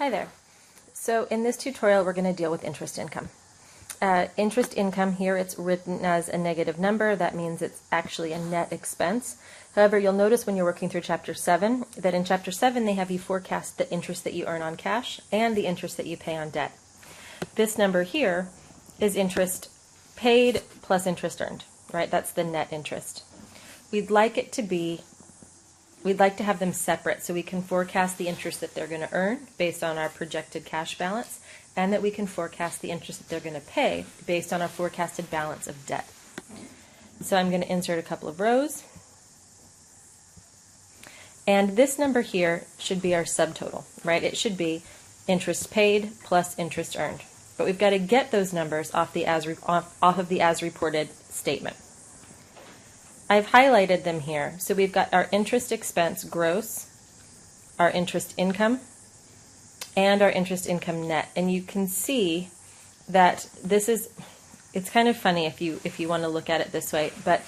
Hi there. So in this tutorial we're going to deal with interest income. Interest income here, it's written as a negative number. That means it's actually a net expense. However, you'll notice when you're working through Chapter 7 that in Chapter 7 they have you forecast the interest that you earn on cash and the interest that you pay on debt. This number here is interest paid plus interest earned, right? That's the net interest. We'd like to have them separate so we can forecast the interest that they're going to earn based on our projected cash balance, and that we can forecast the interest that they're going to pay based on our forecasted balance of debt. So I'm going to insert a couple of rows. And this number here should be our subtotal, right? It should be interest paid plus interest earned. But we've got to get those numbers off of the as reported statement. I've highlighted them here. So we've got our interest expense gross, our interest income, and our interest income net. And you can see that it's kind of funny if you want to look at it this way, but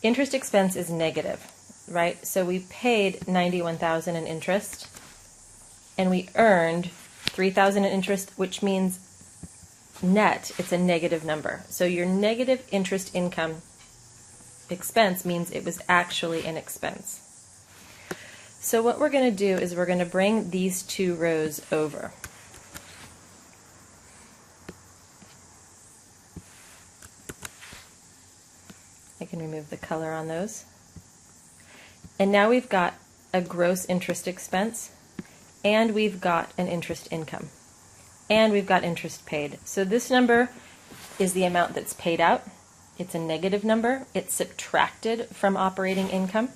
interest expense is negative, right? So we paid $91,000 in interest, and we earned $3,000 in interest, which means net, it's a negative number. So your negative interest income expense means it was actually an expense. So what we're going to do is we're going to bring these two rows over. I can remove the color on those. And now we've got a gross interest expense, and we've got an interest income, and we've got interest paid. So this number is the amount that's paid out. It's a negative number. It's subtracted from operating income.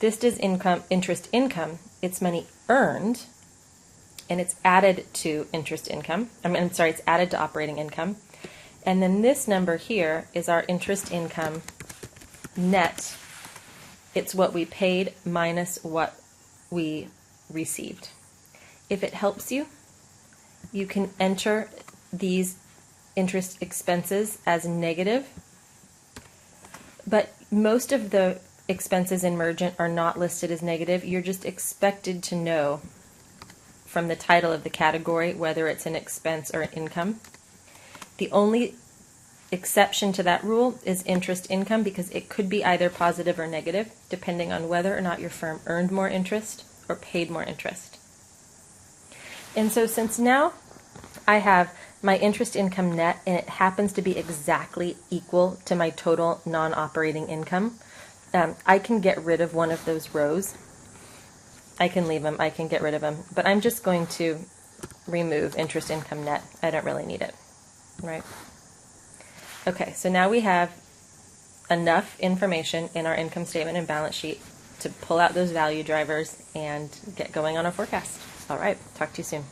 This is interest income. It's money earned, and it's added to interest income. It's added to operating income. And then this number here is our interest income net. It's what we paid minus what we received. If it helps you, you can enter these interest expenses as negative, but most of the expenses in Mergent are not listed as negative. You're just expected to know from the title of the category whether it's an expense or an income. The only exception to that rule is interest income, because it could be either positive or negative depending on whether or not your firm earned more interest or paid more interest. And so since now I have my interest income net, and it happens to be exactly equal to my total non-operating income, I can get rid of one of those rows. I can leave them, I can get rid of them, but I'm just going to remove interest income net. I don't really need it, right? Okay, so now we have enough information in our income statement and balance sheet to pull out those value drivers and get going on our forecast. All right, talk to you soon.